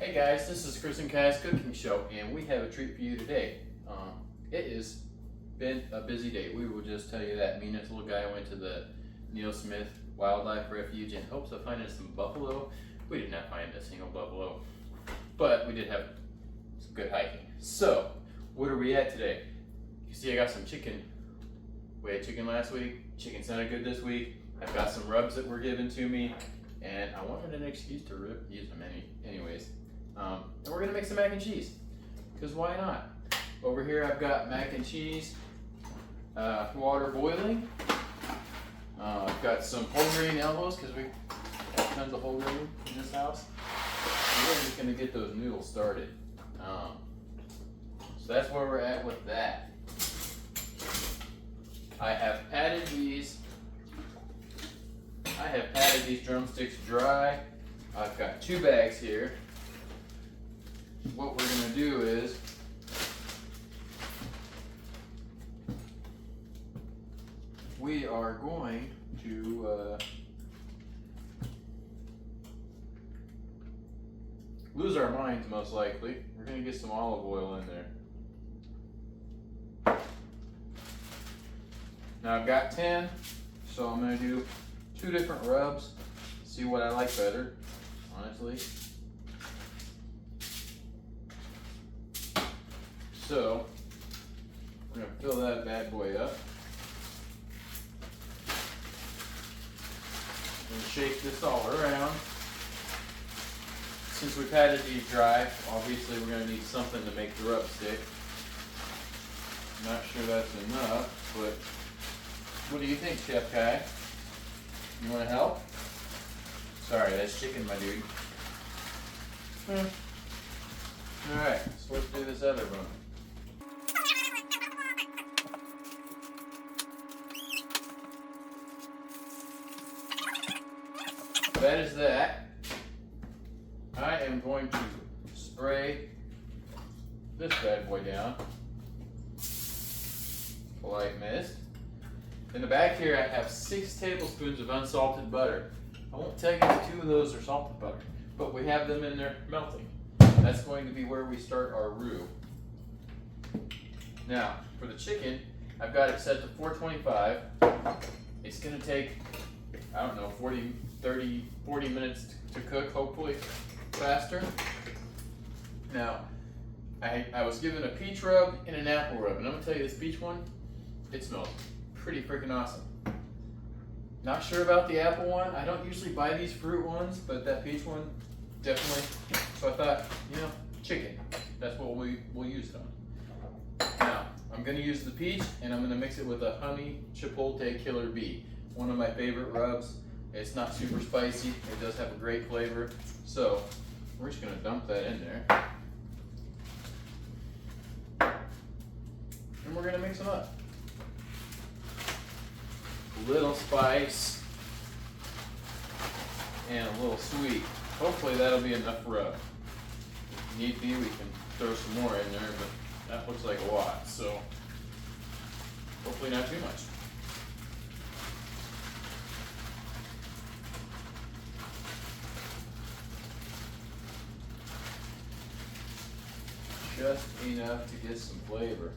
Hey guys, this is Chris and Kai's Cooking Show, and we have a treat for you today. It has been a busy day. We will just tell you that. Me and this little guy went to the Neil Smith Wildlife Refuge in hopes of finding some buffalo. We did not find a single buffalo, but we did have some good hiking. So, what are we at today? You see, I got some chicken. We had chicken last week. Chicken sounded good this week. I've got some rubs that were given to me, and I wanted an excuse to use them anyways. And we're gonna make some mac and cheese, because why not? Over here I've got mac and cheese, water boiling. I've got some whole grain elbows, because we have tons of whole grain in this house. And we're just gonna get those noodles started. So that's where we're at with that. I have patted these drumsticks dry. I've got 2 bags here. What we're going to do is we are going to lose our minds, most likely. We're going to get some olive oil in there. Now I've got 10, so I'm going to do 2 different rubs, see what I like better, honestly. So, we're going to fill that bad boy up. And shake this all around. Since we've had these dry, obviously we're going to need something to make the rub stick. Not sure that's enough, but what do you think, Chef Kai? You want to help? Sorry, that's chicken, my dude. Alright, so let's do this other one. That is that. I am going to spray this bad boy down. Light mist. In the back here I have 6 tablespoons of unsalted butter. I won't tell you if 2 of those are salted butter, but we have them in there melting. That's going to be where we start our roux. Now, for the chicken, I've got it set to 425. It's going to take, I don't know, 40 minutes to cook, hopefully faster. Now, I was given a peach rub and an apple rub, and I'm going to tell you this peach one, it smells pretty freaking awesome. Not sure about the apple one. I don't usually buy these fruit ones, but that peach one, definitely. So I thought, you know, chicken. That's what we'll use it on. Now, I'm going to use the peach, and I'm going to mix it with a honey chipotle killer bee. One of my favorite rubs. It's not super spicy. It does have a great flavor. So we're just going to dump that in there. And we're going to mix them up. A little spice and a little sweet. Hopefully that'll be enough rub. If need be, we can throw some more in there, but that looks like a lot, so hopefully not too much. Just enough to get some flavor.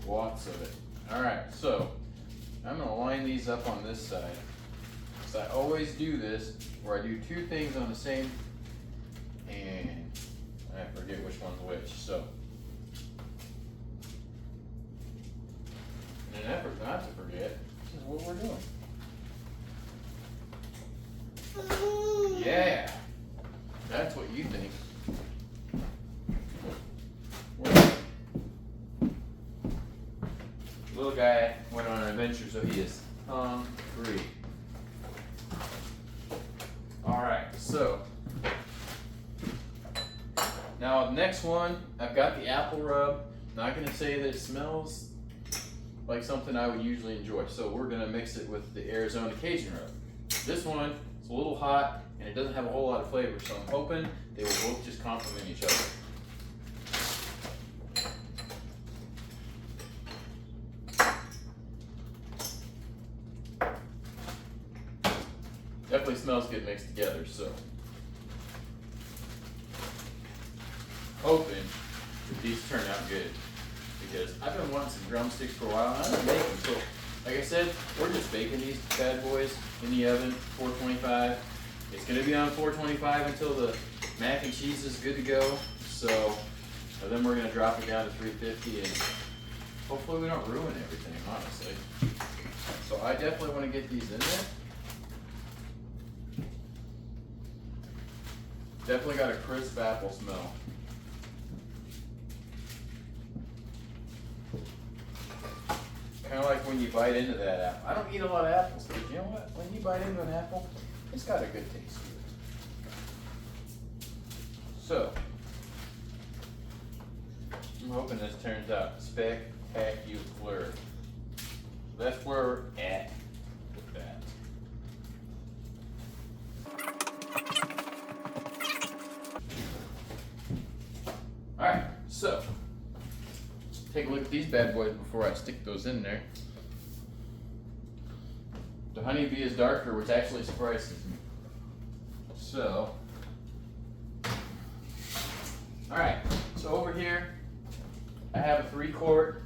Lots of it. Alright, so I'm going to line these up on this side. So I always do this where I do 2 things on the same, and I forget which one's which. So, in an effort not to forget, this is what we're doing. Yeah, that's what you think. Little guy went on an adventure, so he is hungry. Alright, so now the next one, I've got the apple rub. Not going to say that it smells like something I would usually enjoy, so we're going to mix it with the Arizona Cajun rub. This one is a little hot and it doesn't have a whole lot of flavor, so I'm hoping they will both just complement each other. Definitely smells get mixed together. So hoping that these turn out good, because I've been wanting some drumsticks for a while and I don't make them. So like I said, we're just baking these bad boys in the oven, 425. It's gonna be on 425 until the mac and cheese is good to go. So then we're gonna drop it down to 350 and hopefully we don't ruin everything, honestly. So I definitely want to get these in there. Definitely got a crisp apple smell. Kind of like when you bite into that apple. I don't eat a lot of apples, but you know what? When you bite into an apple, it's got a good taste to it. So, I'm hoping this turns out spectacular. That's where we're at with that. Alright, so take a look at these bad boys before I stick those in there. The honeybee is darker, which actually surprises me. So, alright, so over here I have a 3-quart.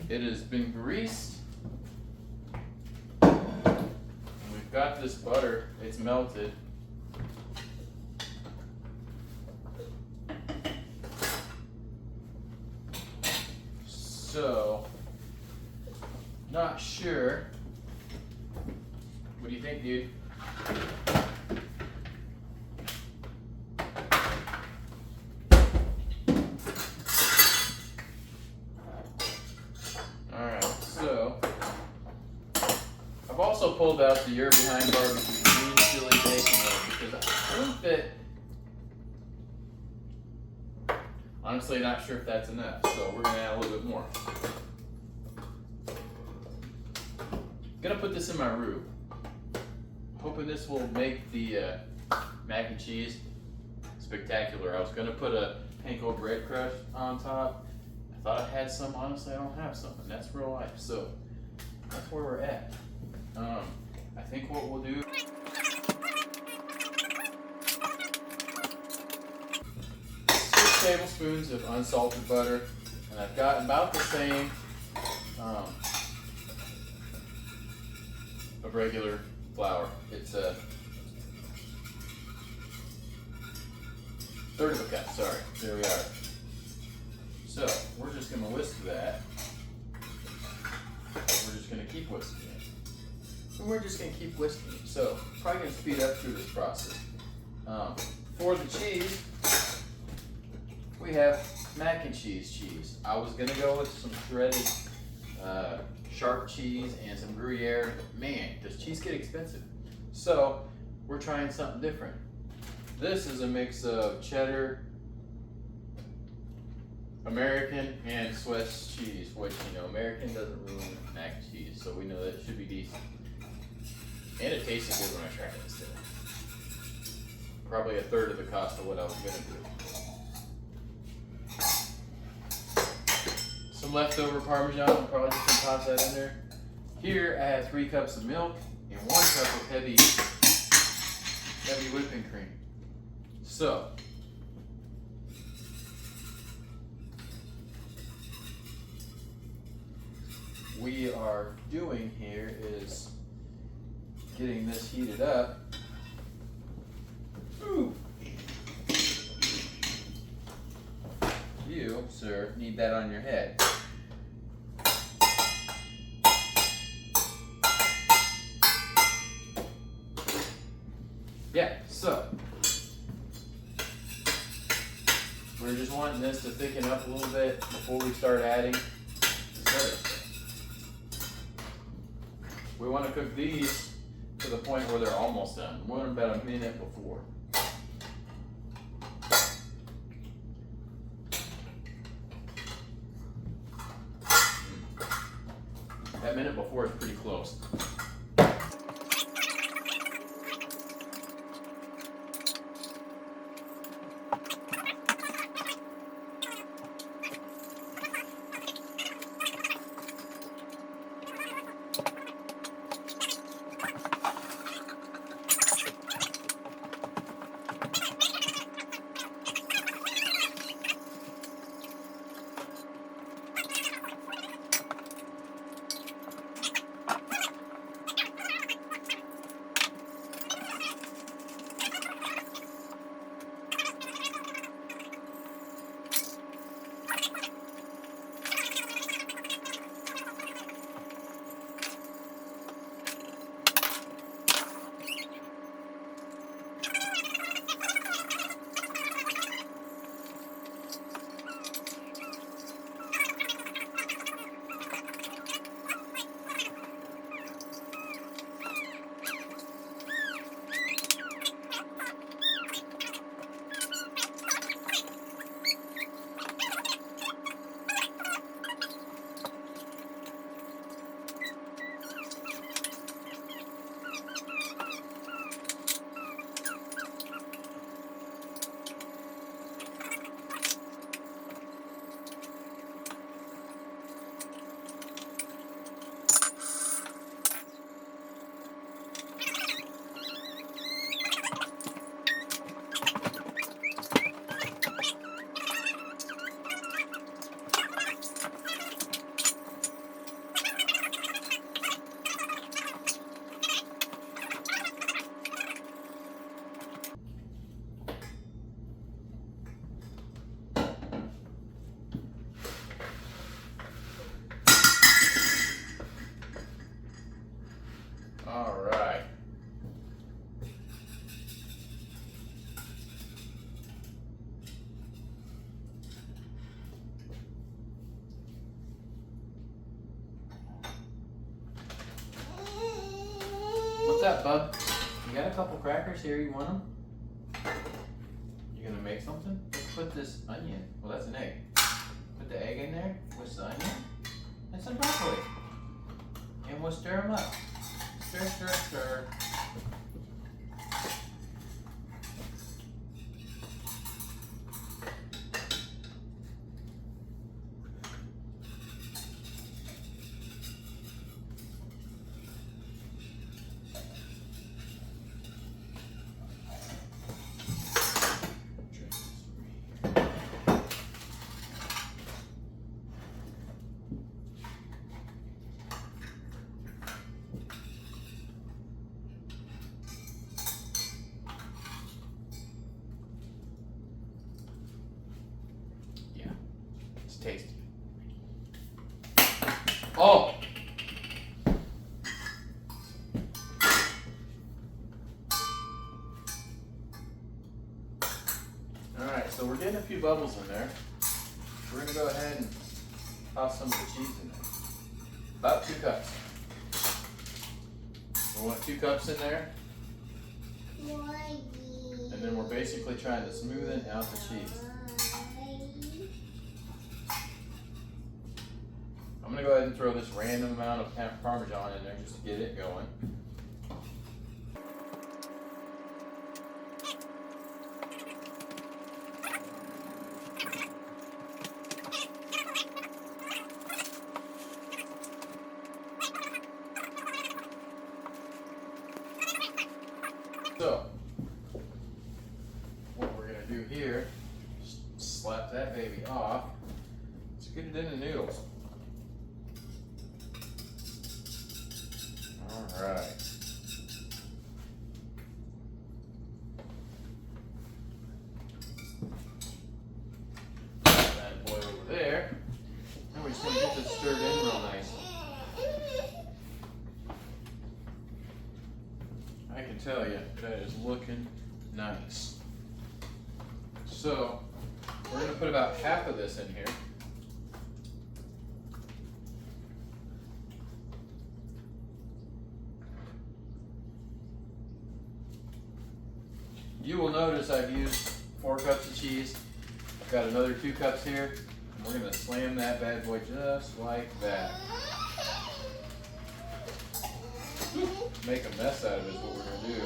It has been greased. We've got this butter, it's melted. So, not sure. What do you think, dude? Alright, so I've also pulled out the You're Behind Barbecue green chili bacon oil because I think that, honestly, not sure if that's enough, so we're gonna add a little bit more. Gonna put this in my roux. Hoping this will make the mac and cheese spectacular. I was gonna put a panko bread crush on top. I thought I had some, honestly I don't have some, and that's real life, so that's where we're at. I think what we'll do, 6 tablespoons of unsalted butter, and I've got about the same of regular flour. It's a third of a cup, sorry, there we are. So we're just gonna whisk that. We're just gonna keep whisking it. And we're just gonna keep whisking it. So probably gonna speed up through this process. For the cheese, we have mac and cheese. I was gonna go with some shredded sharp cheese and some Gruyere. Man, does cheese get expensive? So we're trying something different. This is a mix of cheddar, American, and Swiss cheese, which, you know, American doesn't ruin mac and cheese, so we know that it should be decent. And it tasted good when I tried it instead. Probably a third of the cost of what I was gonna do. Some leftover Parmesan, I'm probably just gonna toss that in there. Here I have 3 cups of milk and 1 cup of heavy whipping cream. So, we are doing here is getting this heated up. Ooh. You, sir, need that on your head. Yeah, so we're just wanting this to thicken up a little bit before we start adding the cheddar. We want to cook these to the point where they're almost done. We want them about a minute before. That minute before is pretty close. up, bub? You got a couple crackers here, you want them? You gonna make something? Let's put this onion, well that's an egg. Put the egg in there with the onion and some broccoli. And we'll stir them up. Stir, stir, stir. Tasty. Oh! Alright, so we're getting a few bubbles in there. We're going to go ahead and toss some of the cheese in there. About 2 cups. We want 2 cups in there. And then we're basically trying to smoothen out the cheese. I'm going to go ahead and throw this random amount of Parmesan in there just to get it going. So, what we're going to do here, just slap that baby off. Let's get it in the noodles. Alright. That boy over there. Now we're just going to get this stirred in real nice. I can tell you, that is looking nice. So, we're going to put about half of this in here. You will notice I've used 4 cups of cheese. I've got another 2 cups here. We're going to slam that bad boy just like that. Make a mess out of it is what we're going to do.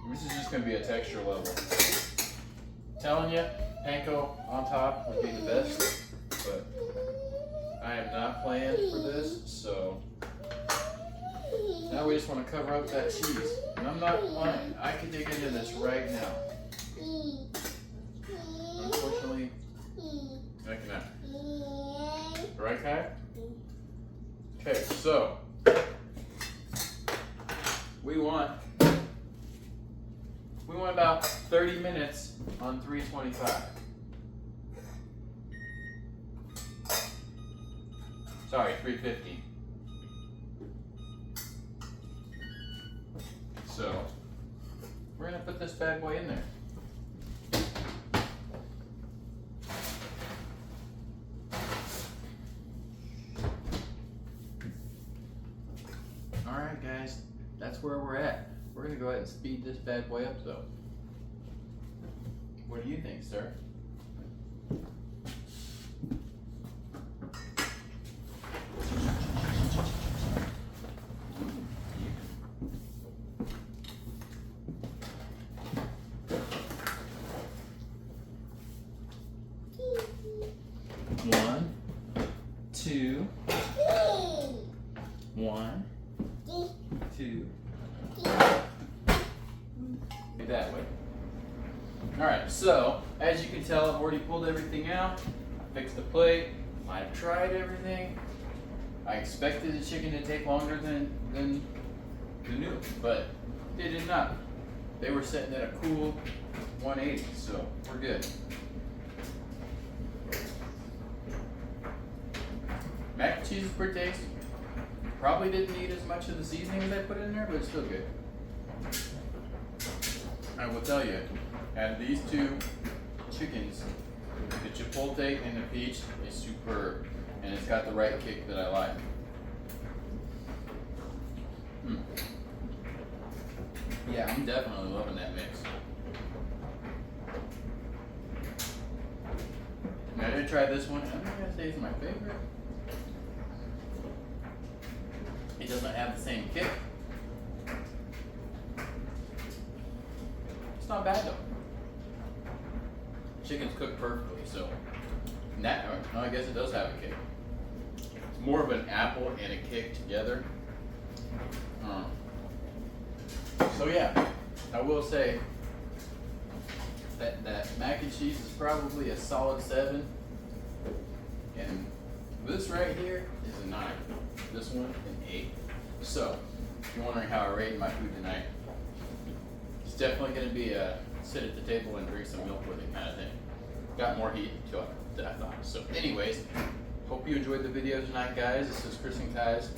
This is just going to be a texture level. Telling you, panko on top would be the best, but I am not planned for this, so now we just want to cover up that cheese. And I'm not lying, I could dig into this right now. Unfortunately, I cannot. Right, Kai? Okay, so we want about 30 minutes on 325. Sorry, 350. So, we're going to put this bad boy in there. Alright guys, that's where we're at. We're going to go ahead and speed this bad boy up though. What do you think, sir? One, two, one, two. That way. Alright, so as you can tell, I've already pulled everything out. I fixed the plate. I've tried everything. I expected the chicken to take longer than the noodles, but they did not. They were sitting at a cool 180, so we're good. Mac and cheese is pretty tasty. Probably didn't need as much of the seasoning as I put in there, but it's still good. I will tell you, out of these 2 chickens, the chipotle and the peach is superb, and it's got the right kick that I like. Yeah, I'm definitely loving that mix. Now, I did try this one. I'm not gonna say it's my favorite. It doesn't have the same kick. It's not bad though. Chicken's cooked perfectly, so that, no, I guess it does have a kick. It's more of an apple and a kick together. So yeah, I will say that mac and cheese is probably a solid 7, and this right here is a 9. This one an 8. So if you're wondering how I rate my food tonight, it's definitely going to be a sit at the table and drink some milk with it kind of thing. Got more heat to it than I thought. So anyways, hope you enjoyed the video tonight, guys. This is Chris and Kai's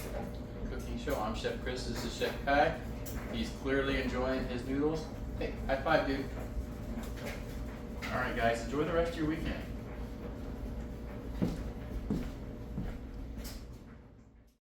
cooking show. I'm Chef Chris. This is Chef Kai. He's clearly enjoying his noodles. Hey, high five, dude. All right, guys, enjoy the rest of your weekend.